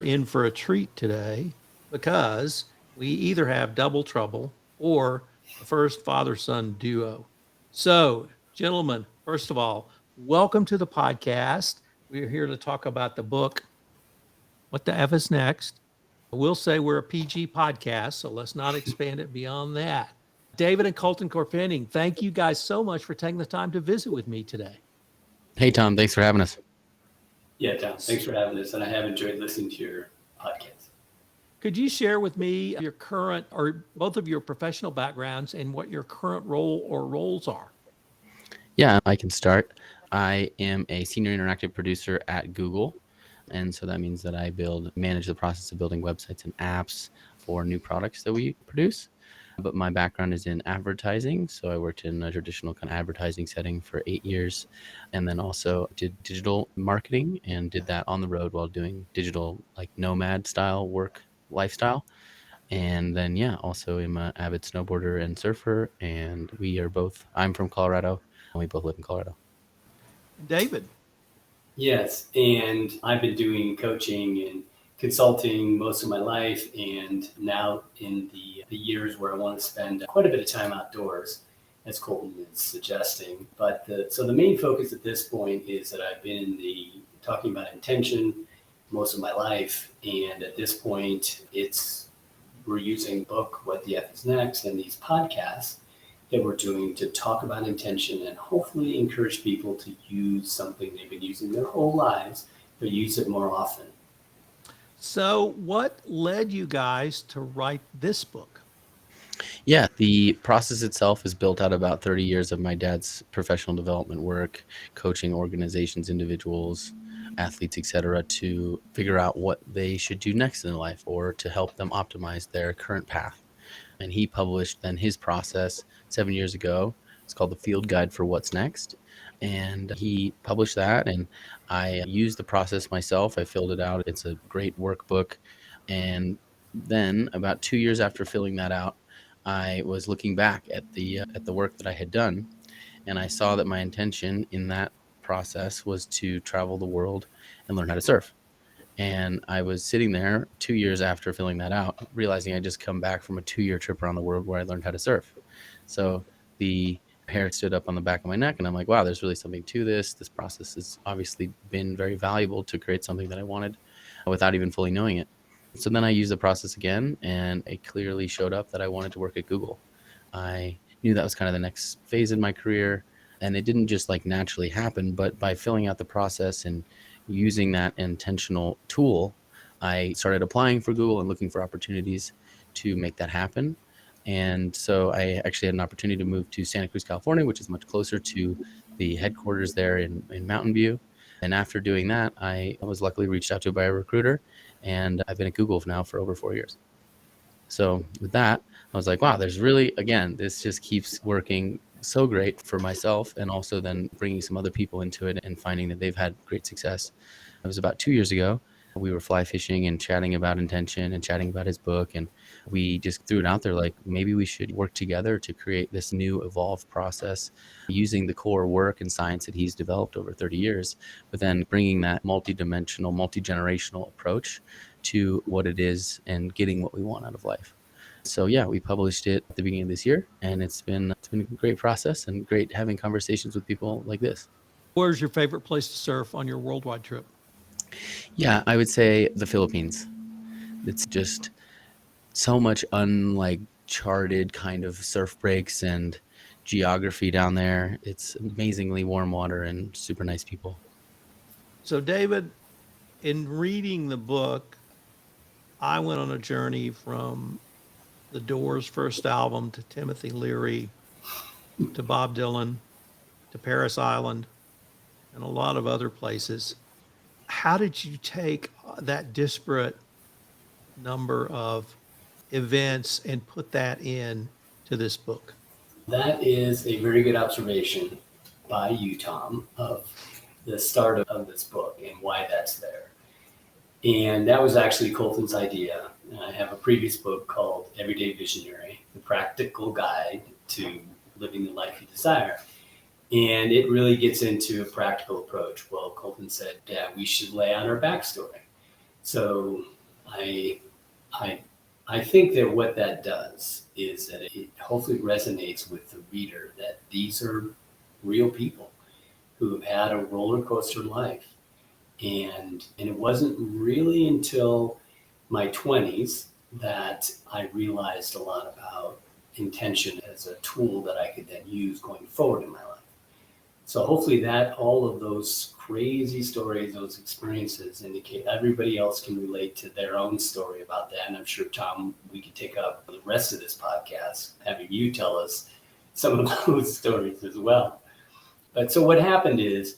in for a treat today because we either have double trouble or the first father-son duo. So, gentlemen, first of all, welcome to the podcast. We're here to talk about the book, What the F is Next? We'll say we're a PG podcast, so let's not expand it beyond that. David and Colton Chorpenning, thank you guys so much for taking the time to visit with me today. Hey, Tom, thanks for having us. Yeah, Tom, thanks for having us. And I have enjoyed listening to your podcast. Could you share with me your current or both of your professional backgrounds and what your current role or roles are? Yeah, I can start. I am a senior interactive producer at Google. And so that means that I manage the process of building websites and apps for new products that we produce. But my background is in advertising. So I worked in a traditional kind of advertising setting for 8 years, and then also did digital marketing and did that on the road while doing digital, like nomad style work lifestyle. And then, yeah, also am an avid snowboarder and surfer. And I'm from Colorado, and we both live in Colorado. David. Yes, and I've been doing coaching and consulting most of my life, and now in the years where I want to spend quite a bit of time outdoors, as Colton is suggesting. But the main focus at this point is that I've been in the talking about intention most of my life, and at this point, we're using book What the F is Next and these podcasts that we're doing to talk about intention and hopefully encourage people to use something they've been using their whole lives, but use it more often. So, what led you guys to write this book? Yeah, the process itself is built out about 30 years of my dad's professional development work, coaching organizations, individuals, athletes, etc., to figure out what they should do next in life or to help them optimize their current path. And he published then his process 7 years ago. It's called The Field Guide for What's Next. And he published that, and I used the process myself. I filled it out. It's a great workbook. And then about 2 years after filling that out, I was looking back at the work that I had done, and I saw that my intention in that process was to travel the world and learn how to surf. And I was sitting there 2 years after filling that out, realizing I just come back from a 2-year trip around the world where I learned how to surf. So the hair stood up on the back of my neck, and I'm like, wow, there's really something to this. This process has obviously been very valuable to create something that I wanted without even fully knowing it. So then I used the process again, and it clearly showed up that I wanted to work at Google. I knew that was kind of the next phase in my career, and it didn't just like naturally happen, but by filling out the process and using that intentional tool, I started applying for Google and looking for opportunities to make that happen. And so I actually had an opportunity to move to Santa Cruz, California, which is much closer to the headquarters there in Mountain View. And after doing that, I was luckily reached out to by a recruiter, and I've been at Google now for over 4 years. So with that, I was like, wow, there's really, again, this just keeps working so great for myself, and also then bringing some other people into it and finding that they've had great success. It was about 2 years ago. We were fly fishing and chatting about intention and chatting about his book. And we just threw it out there like, maybe we should work together to create this new evolved process using the core work and science that he's developed over 30 years, but then bringing that multi-dimensional, multi-generational approach to what it is and getting what we want out of life. So yeah, we published it at the beginning of this year, and it's been a great process and great having conversations with people like this. Where's your favorite place to surf on your worldwide trip? Yeah, I would say the Philippines. It's just so much charted kind of surf breaks and geography down there. It's amazingly warm water and super nice people. So, David, in reading the book, I went on a journey from the Doors' first album to Timothy Leary to Bob Dylan to Paris Island and a lot of other places. How did you take that disparate number of events and put that in to this book? That is a very good observation by you, Tom, of the start of this book and why that's there. And that was actually Colton's idea. I have a previous book called Everyday Visionary, the practical guide to living the life you desire. And it really gets into a practical approach. Well, Colton said, yeah, we should lay out our backstory. So I, I, I think that what that does is that it hopefully resonates with the reader that these are real people who have had a roller coaster life. And it wasn't really until my 20s that I realized a lot about intention as a tool that I could then use going forward in my life. So hopefully that all of those crazy stories, those experiences indicate everybody else can relate to their own story about that. And I'm sure, Tom, we could take up the rest of this podcast, having you tell us some of those stories as well. But so what happened is,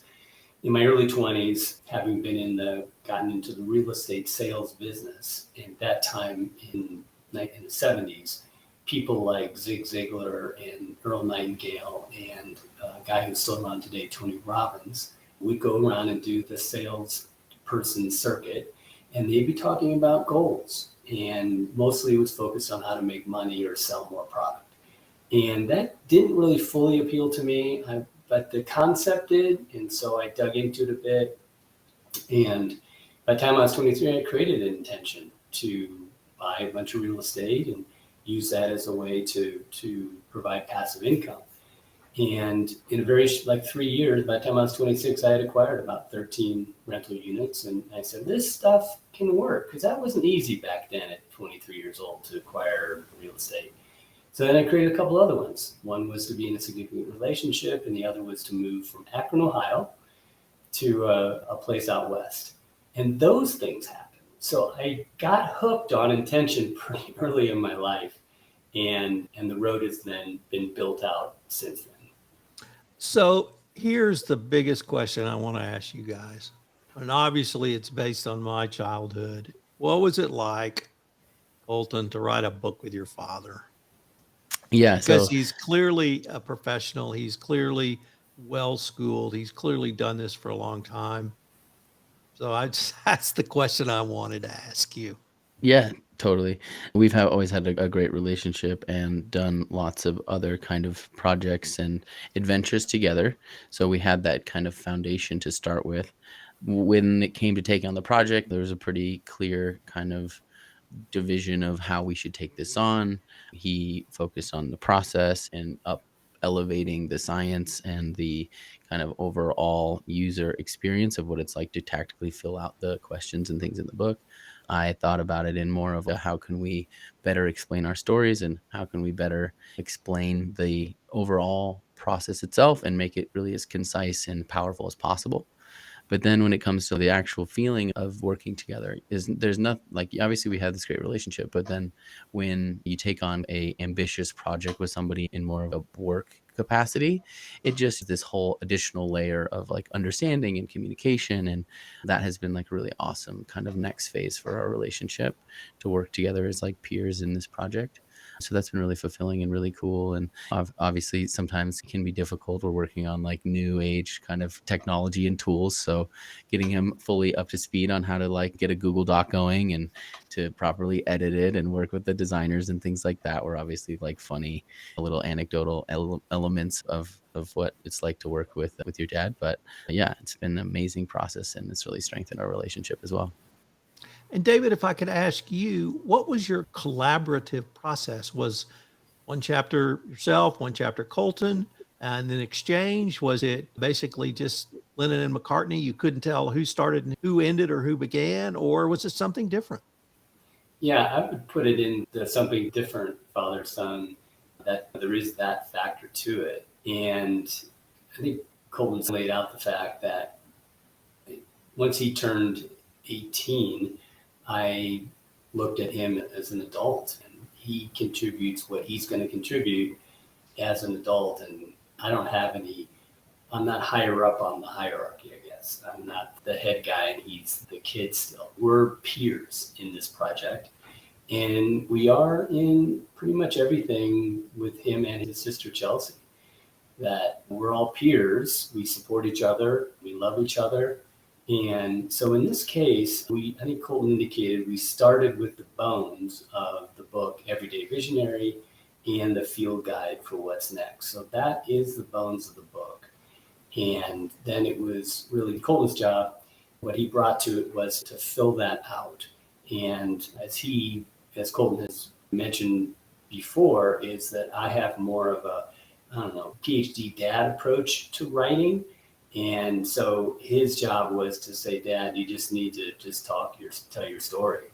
in my early 20s, having gotten into the real estate sales business, and that time in the 70s, people like Zig Ziglar and Earl Nightingale and a guy who's still around today, Tony Robbins, would go around and do the sales person circuit, and they'd be talking about goals. And mostly it was focused on how to make money or sell more product. And that didn't really fully appeal to me, but the concept did. And so I dug into it a bit. And by the time I was 23, I created an intention to buy a bunch of real estate and use that as a way to provide passive income. And in a very, like 3 years, by the time I was 26, I had acquired about 13 rental units. And I said, this stuff can work, because that wasn't easy back then at 23 years old to acquire real estate. So then I created a couple other ones. One was to be in a significant relationship, and the other was to move from Akron, Ohio to a place out west. And those things happened. So I got hooked on intention pretty early in my life, and the road has then been built out since then. So here's the biggest question I want to ask you guys. And obviously it's based on my childhood. What was it like, Colton, to write a book with your father? Yeah. Because So he's clearly a professional. He's clearly well-schooled. He's clearly done this for a long time. So that's the question I wanted to ask you. yeah, totally. We've always had a great relationship and done lots of other kind of projects and adventures together. So we had that kind of foundation to start with. When it came to taking on the project, there was a pretty clear kind of division of how we should take this on. He focused on the process and elevating the science and the kind of overall user experience of what it's like to tactically fill out the questions and things in the book. I thought about it in more of a how can we better explain our stories and how can we better explain the overall process itself and make it really as concise and powerful as possible. But then when it comes to the actual feeling of working together, there's nothing like, obviously we have this great relationship, but then when you take on a ambitious project with somebody in more of a work capacity, it just this whole additional layer of like understanding and communication. And that has been like really awesome kind of next phase for our relationship, to work together as like peers in this project. So that's been really fulfilling and really cool. And obviously sometimes it can be difficult. We're working on like new age kind of technology and tools. So getting him fully up to speed on how to like get a Google Doc going and to properly edit it and work with the designers and things like that were obviously like funny little anecdotal elements of what it's like to work with your dad. But yeah, it's been an amazing process, and it's really strengthened our relationship as well. And David, if I could ask you, what was your collaborative process? Was one chapter yourself, one chapter Colton, and then exchange? Was it basically just Lennon and McCartney? You couldn't tell who started and who ended or who began, or was it something different? Yeah, I would put it into something different, father, son, that there is that factor to it. And I think Colton's laid out the fact that once he turned 18, I looked at him as an adult, and he contributes what he's going to contribute as an adult. And I'm not higher up on the hierarchy, I guess. I'm not the head guy and he's the kid still. We're peers in this project. And we are in pretty much everything with him and his sister, Chelsea, that we're all peers. We support each other. We love each other. And so in this case, I think Colton indicated we started with the bones of the book, Everyday Visionary, and the field guide for what's next. So that is the bones of the book. And then it was really Colton's job What he brought to it was to fill that out. And as Colton has mentioned before, is that I have more of a, I don't know, PhD dad approach to writing. And so his job was to say, Dad, you just need to just tell your story.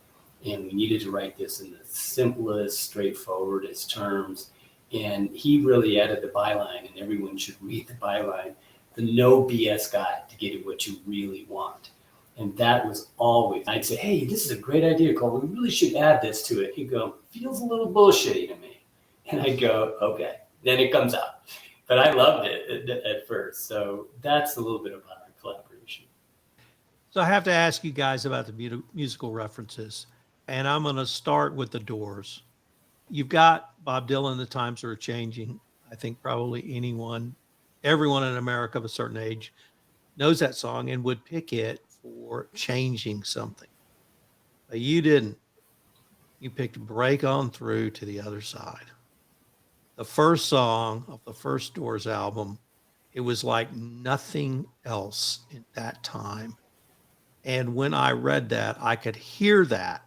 And we needed to write this in the simplest, straightforwardest terms. And he really added the byline, and everyone should read the byline, the no BS guide to get at what you really want. And that was always, I'd say, hey, this is a great idea, Cole. We really should add this to it. He'd go, feels a little bullshitty to me. And I'd go, okay. Then it comes out. But I loved it at first. So that's a little bit about our collaboration. So I have to ask you guys about the musical references. And I'm going to start with The Doors. You've got Bob Dylan, The Times Are Changing. I think probably everyone in America of a certain age knows that song and would pick it for changing something. But you didn't. You picked Break On Through to the Other Side. The first song of the first Doors album, it was like nothing else at that time. And when I read that, I could hear that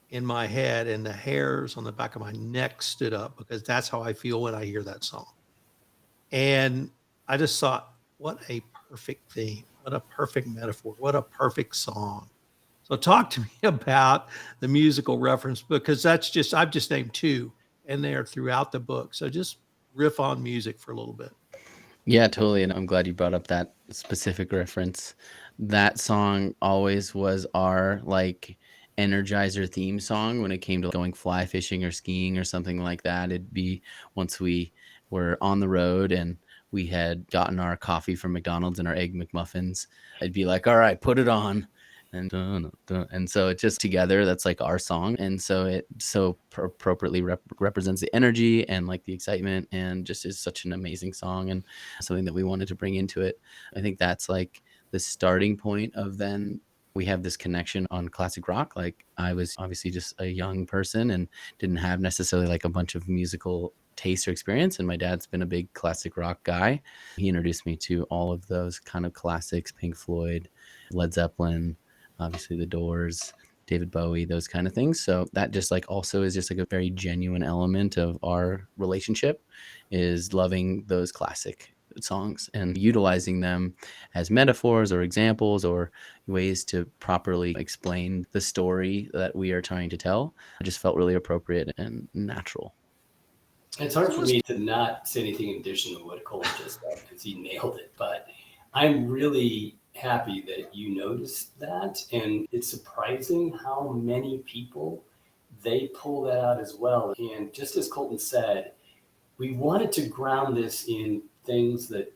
in my head, and the hairs on the back of my neck stood up, because that's how I feel when I hear that song. And I just thought, what a perfect theme, what a perfect metaphor, what a perfect song. So talk to me about the musical reference, because I've just named two, and they're throughout the book. So just riff on music for a little bit. Yeah, totally. And I'm glad you brought up that specific reference. That song always was our like energizer theme song when it came to going fly fishing or skiing or something like that. It'd be once we were on the road and we had gotten our coffee from McDonald's and our egg McMuffins, I'd be like, all right, put it on. And so it just together, that's like our song. And so it appropriately represents the energy and like the excitement, and just is such an amazing song and something that we wanted to bring into it. I think that's like the starting point of then we have this connection on classic rock. Like I was obviously just a young person and didn't have necessarily like a bunch of musical taste or experience. And my dad's been a big classic rock guy. He introduced me to all of those kind of classics, Pink Floyd, Led Zeppelin, obviously the Doors, David Bowie, those kind of things. So that just like also is just like a very genuine element of our relationship, is loving those classic songs and utilizing them as metaphors or examples or ways to properly explain the story that we are trying to tell. It just felt really appropriate and natural. It's hard for me to not say anything in addition to what Cole just said, because he nailed it. But I'm really happy that you noticed that. And it's surprising how many people they pull that out as well. And just as Colton said, we wanted to ground this in things that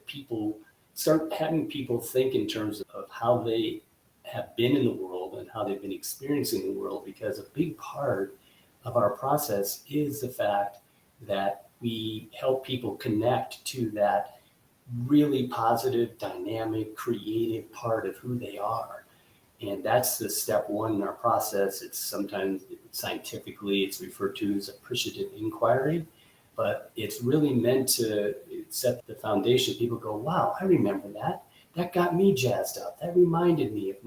people start having people think in terms of how they have been in the world and how they've been experiencing the world, because a big part of our process is the fact that we help people connect to that really positive, dynamic, creative part of who they are. And that's the step one in our process. It's sometimes scientifically, it's referred to as appreciative inquiry, but it's really meant to set the foundation. People go, wow, I remember that. That got me jazzed up. That reminded me of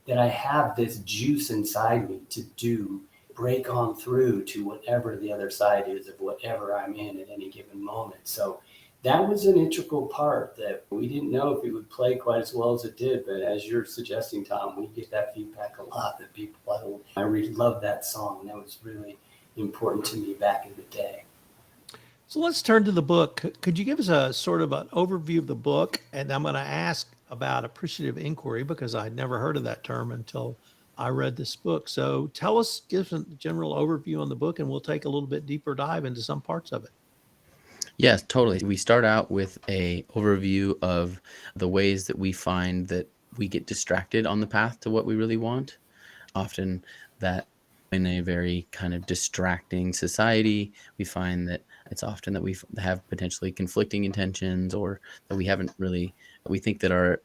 that I have this juice inside me to break on through to whatever the other side is of whatever I'm in at any given moment. So that was an integral part that we didn't know if it would play quite as well as it did. But as you're suggesting, Tom, we get that feedback a lot, that people, I really love that song. That was really important to me back in the day. So let's turn to the book. Could you give us a sort of an overview of the book? And I'm going to ask about appreciative inquiry, because I'd never heard of that term until I read this book. So give us a general overview on the book, and we'll take a little bit deeper dive into some parts of it. Yes, totally. We start out with a overview of the ways that we find that we get distracted on the path to what we really want. Often that in a very kind of distracting society, we find that it's often that we have potentially conflicting intentions, or that we think that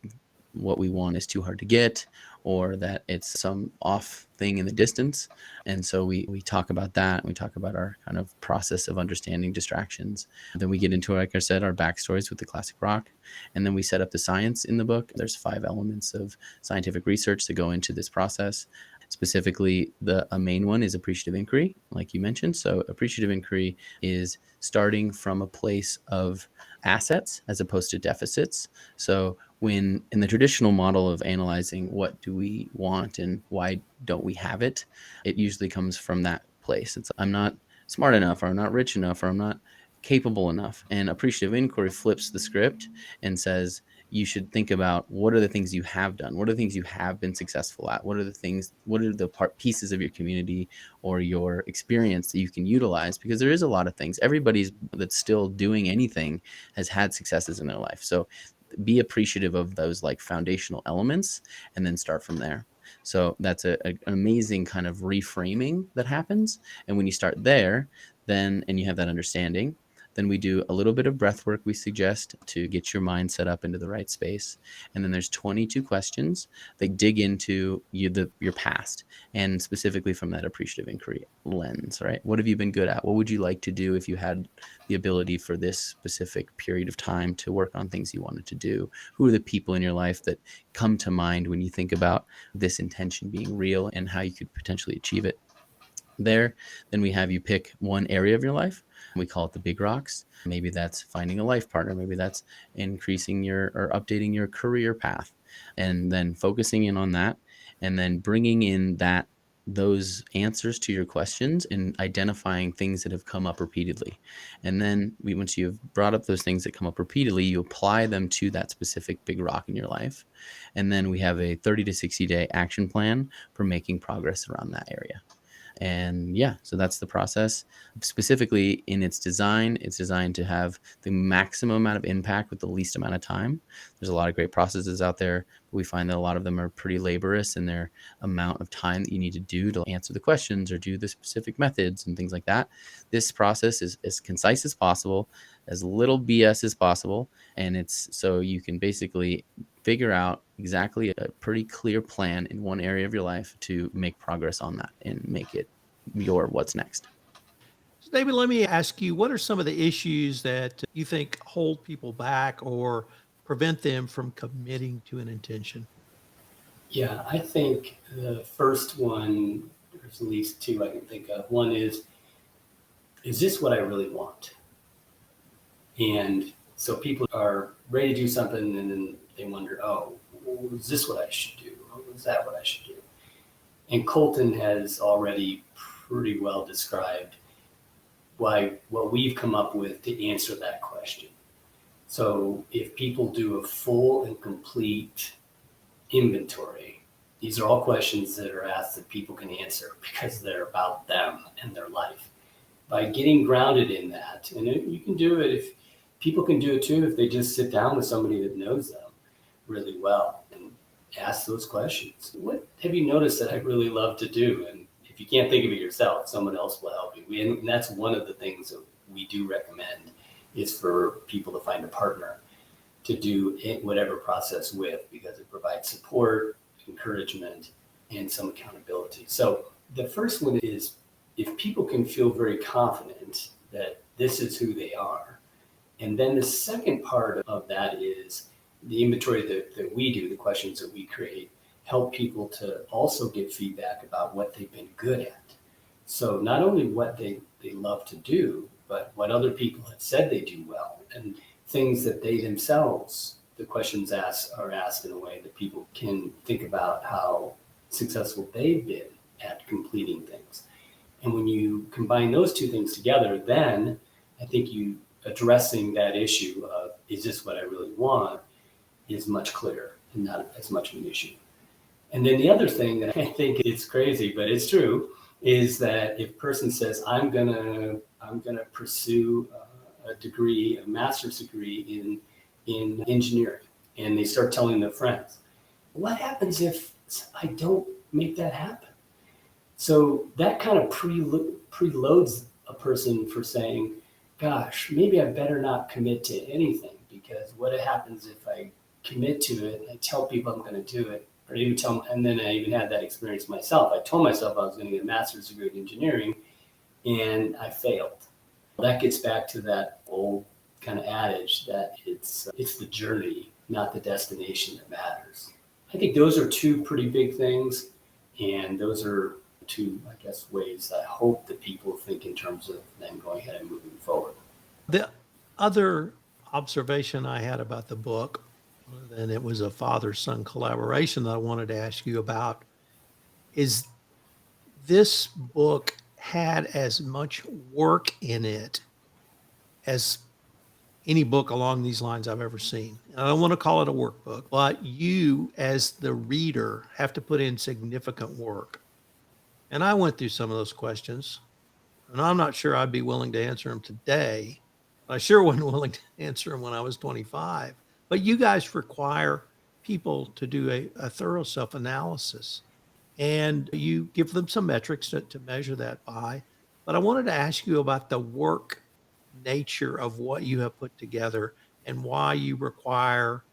what we want is too hard to get, or that it's some off thing in the distance. And so we talk about that. We talk about our kind of process of understanding distractions. Then we get into, like I said, our backstories with the classic rock. And then we set up the science in the book. There's 5 elements of scientific research that go into this process. Specifically, a main one is appreciative inquiry, like you mentioned. So appreciative inquiry is starting from a place of assets as opposed to deficits. So when in the traditional model of analyzing what do we want and why don't we have it, it usually comes from that place. It's I'm not smart enough, or I'm not rich enough, or I'm not capable enough. And appreciative inquiry flips the script and says, you should think about what are the things you have done? What are the things you have been successful at? What are the pieces of your community or your experience that you can utilize? Because there is a lot of things. Everybody's that's still doing anything has had successes in their life. So be appreciative of those like foundational elements and then start from there. So that's an amazing kind of reframing that happens. And when you start there, then, and you have that understanding, then we do a little bit of breath work we suggest to get your mind set up into the right space. And then there's 22 questions that dig into your past, and specifically from that appreciative inquiry lens, right? What have you been good at? What would you like to do if you had the ability for this specific period of time to work on things you wanted to do? Who are the people in your life that come to mind when you think about this intention being real and how you could potentially achieve it? There, then we have you pick one area of your life. We call it the big rocks. Maybe that's finding a life partner. Maybe that's increasing your or updating your career path, and then focusing in on that, and then bringing in those answers to your questions and identifying things that have come up repeatedly. And then once you've brought up those things that come up repeatedly, you apply them to that specific big rock in your life. And then we have a 30 to 60 day action plan for making progress around that area. And yeah, so that's the process. Specifically in its design, it's designed to have the maximum amount of impact with the least amount of time. There's a lot of great processes out there, but we find that a lot of them are pretty laborious in their amount of time that you need to do to answer the questions or do the specific methods and things like that. This process is as concise as possible, as little BS as possible. And it's so you can basically figure out exactly a pretty clear plan in one area of your life to make progress on that and make it your what's next. So David, let me ask you, what are some of the issues that you think hold people back or prevent them from committing to an intention? Yeah, I think the first one, there's at least 2 I can think of. One is this what I really want? And so people are ready to do something and then they wonder, oh, is this what I should do? Or is that what I should do? And Colton has already pretty well described what we've come up with to answer that question. So if people do a full and complete inventory, these are all questions that are asked that people can answer because they're about them and their life. By getting grounded in that, and you can do it if people can do it too, if they just sit down with somebody that knows them really well and ask those questions. What have you noticed that I really love to do? And if you can't think of it yourself, someone else will help you. And that's one of the things that we do recommend is for people to find a partner to do whatever process with, because it provides support, encouragement, and some accountability. So the first one is if people can feel very confident that this is who they are. And then the second part of that is the inventory that we do, the questions that we create, help people to also get feedback about what they've been good at. So not only what they love to do, but what other people have said they do well, and things that they themselves, the questions are asked in a way that people can think about how successful they've been at completing things. And when you combine those two things together, then I think you addressing that issue of, is this what I really want, is much clearer and not as much of an issue. And then the other thing that I think it's crazy, but it's true, is that if a person says, I'm gonna pursue a degree, a master's degree in engineering, and they start telling their friends, what happens if I don't make that happen? So that kind of preloads a person for saying, gosh, maybe I better not commit to anything, because what happens if I commit to it and I tell people I'm going to do it, or even and then I even had that experience myself. I told myself I was going to get a master's degree in engineering, and I failed. That gets back to that old kind of adage that it's the journey, not the destination, that matters. I think those are two pretty big things, and those are two, I guess, ways I hope that people think in terms of then going ahead and moving forward. The other observation I had about the book, and it was a father-son collaboration that I wanted to ask you about, is this book had as much work in it as any book along these lines I've ever seen. And I don't want to call it a workbook, but you as the reader have to put in significant work. And I went through some of those questions, and I'm not sure I'd be willing to answer them today. I sure wasn't willing to answer them when I was 25. But you guys require people to do a thorough self-analysis, and you give them some metrics to measure that by. But I wanted to ask you about the work nature of what you have put together and why you require,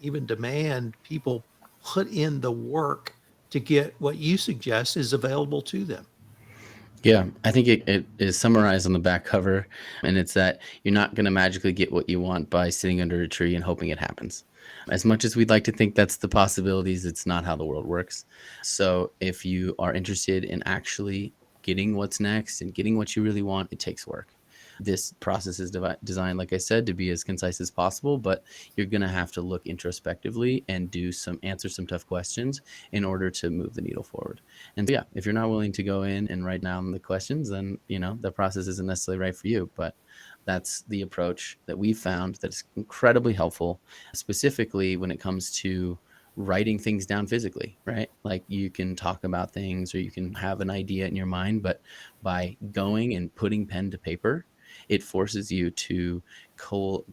even demand, people put in the work to get what you suggest is available to them. Yeah, I think it is summarized on the back cover, and it's that you're not going to magically get what you want by sitting under a tree and hoping it happens. As much as we'd like to think that's the possibilities, it's not how the world works. So if you are interested in actually getting what's next and getting what you really want, it takes work. This process is designed, like I said, to be as concise as possible, but you're going to have to look introspectively and answer some tough questions in order to move the needle forward. And so, yeah, if you're not willing to go in and write down the questions, then, the process isn't necessarily right for you. But that's the approach that we found that's incredibly helpful, specifically when it comes to writing things down physically, right? Like you can talk about things or you can have an idea in your mind, but by going and putting pen to paper, it forces you to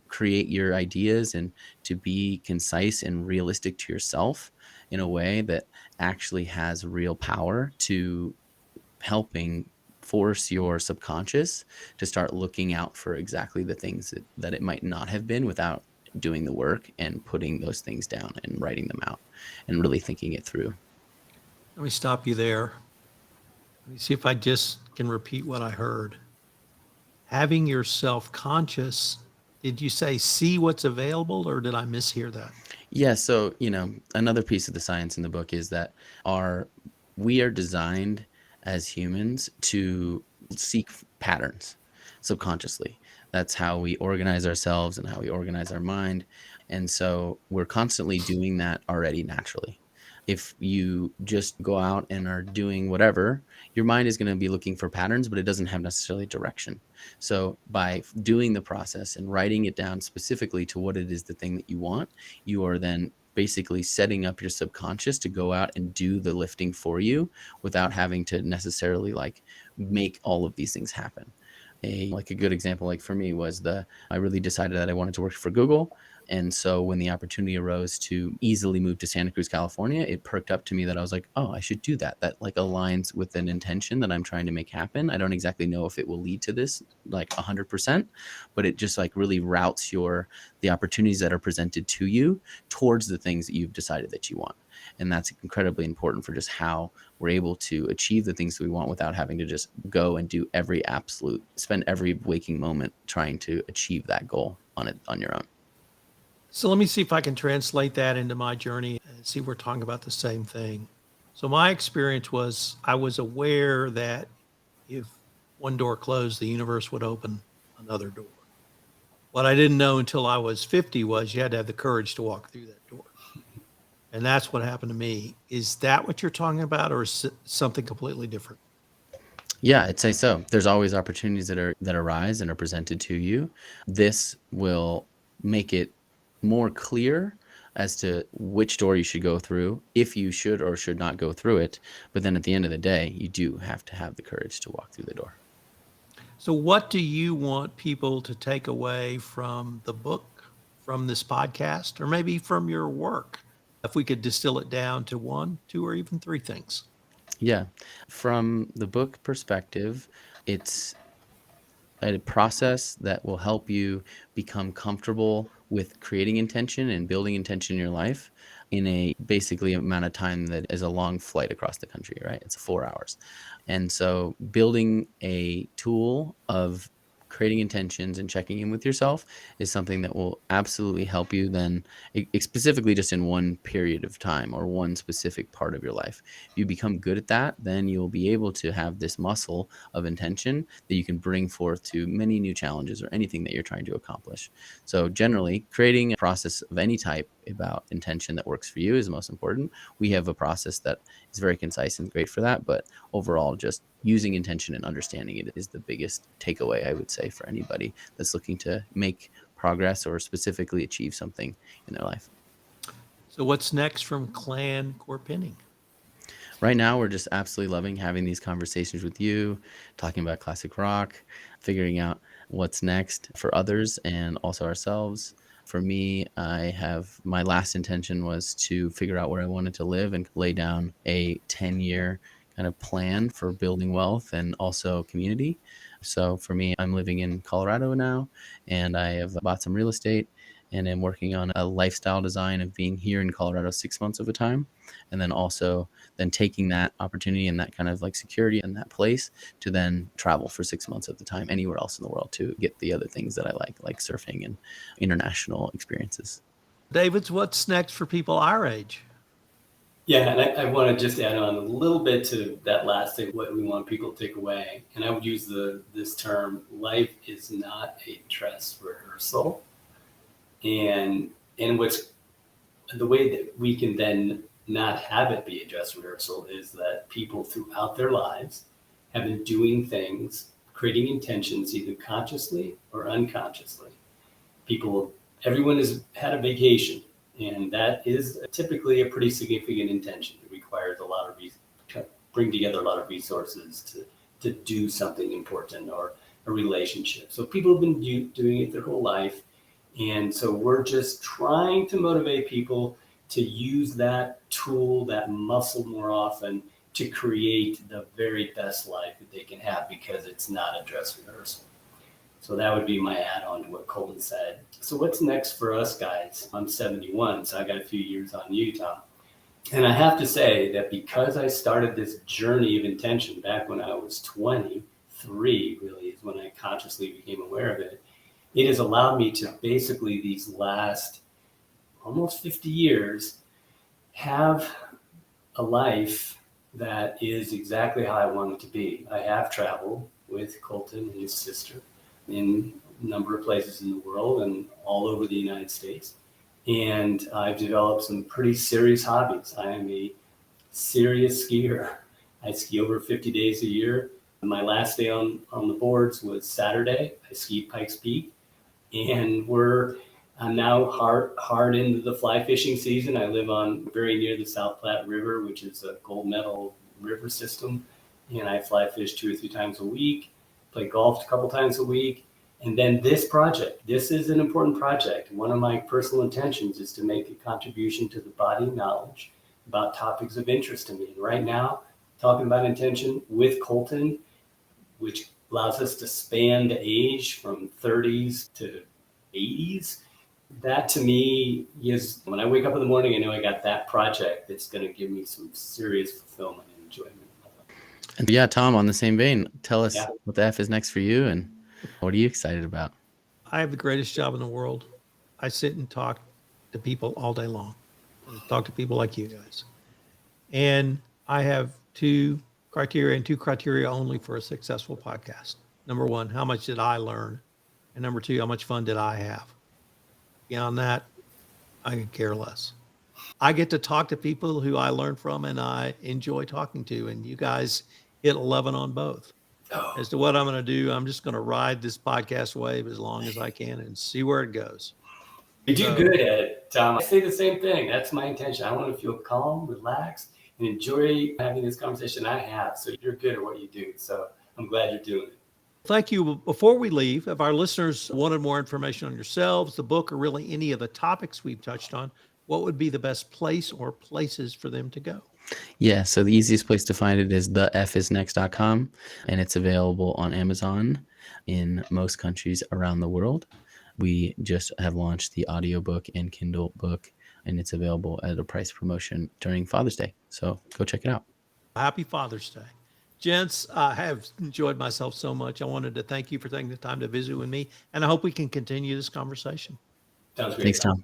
create your ideas and to be concise and realistic to yourself in a way that actually has real power to helping force your subconscious to start looking out for exactly the things that it might not have been without doing the work and putting those things down and writing them out and really thinking it through. Let me stop you there. Let me see if I just can repeat what I heard. Having yourself conscious, did you say see what's available, or did I mishear that? Yeah, so, another piece of the science in the book is that we are designed as humans to seek patterns subconsciously. That's how we organize ourselves and how we organize our mind. And so we're constantly doing that already naturally. If you just go out and are doing whatever, your mind is going to be looking for patterns, but it doesn't have necessarily direction. So by doing the process and writing it down specifically to what it is the thing that you want, you are then basically setting up your subconscious to go out and do the lifting for you without having to necessarily make all of these things happen. A good example, for me, was I really decided that I wanted to work for Google. And so when the opportunity arose to easily move to Santa Cruz, California, it perked up to me that I was like, oh, I should do that. That aligns with an intention that I'm trying to make happen. I don't exactly know if it will lead to this 100%, but it just really routes the opportunities that are presented to you towards the things that you've decided that you want. And that's incredibly important for just how we're able to achieve the things that we want without having to just go and spend every waking moment trying to achieve that goal on your own. So let me see if I can translate that into my journey and see if we're talking about the same thing. So my experience was I was aware that if one door closed, the universe would open another door. What I didn't know until I was 50 was you had to have the courage to walk through that door. And that's what happened to me. Is that what you're talking about, or is it something completely different? Yeah, I'd say so. There's always opportunities that arise and are presented to you. This will make it more clear as to which door you should go through, if you should or should not go through it. But then at the end of the day, you do have to have the courage to walk through the door. So what do you want people to take away from the book, from this podcast, or maybe from your work? If we could distill it down to 1, 2, or even 3 things. Yeah. From the book perspective, it's a process that will help you become comfortable with creating intention and building intention in your life in a basically amount of time that is a long flight across the country, right? It's 4 hours. And so building a tool of creating intentions and checking in with yourself is something that will absolutely help you then, specifically just in one period of time or one specific part of your life. If you become good at that, then you'll be able to have this muscle of intention that you can bring forth to many new challenges or anything that you're trying to accomplish. So generally, creating a process of any type about intention that works for you is the most important. We have a process that is very concise and great for that, but overall, just using intention and understanding it is the biggest takeaway, I would say, for anybody that's looking to make progress or specifically achieve something in their life. So what's next from Clan Chorpenning? Right now, we're just absolutely loving having these conversations with you, talking about classic rock, figuring out what's next for others and also ourselves. For me, my last intention was to figure out where I wanted to live and lay down a 10-year kind of plan for building wealth and also community. So for me, I'm living in Colorado now, and I have bought some real estate and am working on a lifestyle design of being here in Colorado 6 months of a time. And then also then taking that opportunity and that kind of like security in that place to then travel for 6 months at the time anywhere else in the world to get the other things that I like surfing and international experiences. David's, what's next for people our age? Yeah, and I want to just add on a little bit to that last thing, what we want people to take away. And I would use this term, life is not a dress rehearsal. And what's the way that we can then not have it be a dress rehearsal is that people throughout their lives have been doing things, creating intentions, either consciously or unconsciously. Everyone has had a vacation, and that is typically a pretty significant intention. It requires bring together a lot of resources to do something important or a relationship. So people have been doing it their whole life. And so we're just trying to motivate people to use that tool, that muscle more often to create the very best life that they can have, because it's not a dress rehearsal. So that would be my add-on to what Colton said. So what's next for us, guys? I'm 71, so I got a few years on you, Tom. And I have to say that because I started this journey of intention back when I was 23, really is when I consciously became aware of it. It has allowed me to basically these last almost 50 years have a life that is exactly how I want it to be. I have traveled with Colton and his sister in a number of places in the world and all over the United States. And I've developed some pretty serious hobbies. I am a serious skier. I ski over 50 days a year. My last day on the boards was Saturday. I skied Pikes Peak. And I'm now hard into the fly fishing season. I live very near the South Platte River, which is a gold medal river system. And I fly fish 2 or 3 times a week, play golf a couple times a week. And then this is an important project. One of my personal intentions is to make a contribution to the body of knowledge about topics of interest to me. And right now, talking about intention with Colton, which allows us to span the age from 30s to 80s. That to me is, when I wake up in the morning, I know I got that project that's going to give me some serious fulfillment and enjoyment. And yeah, Tom, on the same vein, tell us Yeah. what the F is next for you and what are you excited about? I have the greatest job in the world. I sit and talk to people all day long. I talk to people like you guys. And I have two criteria only for a successful podcast. Number one, how much did I learn? And number two, how much fun did I have? Beyond that, I could care less. I get to talk to people who I learn from and I enjoy talking to, and you guys hit 11 on both. As to what I'm going to do, I'm just going to ride this podcast wave as long as I can and see where it goes. You do good at it, Tom. I say the same thing. That's my intention. I want to feel calm, relaxed, and enjoy having this conversation I have. So you're good at what you do. So I'm glad you're doing it. Thank you. Before we leave, if our listeners wanted more information on yourselves, the book, or really any of the topics we've touched on, what would be the best place or places for them to go? Yeah, so the easiest place to find it is thefisnext.com, and it's available on Amazon in most countries around the world. We just have launched the audiobook and Kindle book and it's available at a price promotion during Father's Day. So go check it out. Happy Father's Day. Gents, I have enjoyed myself so much. I wanted to thank you for taking the time to visit with me, and I hope we can continue this conversation. Sounds great. Thanks, Tom.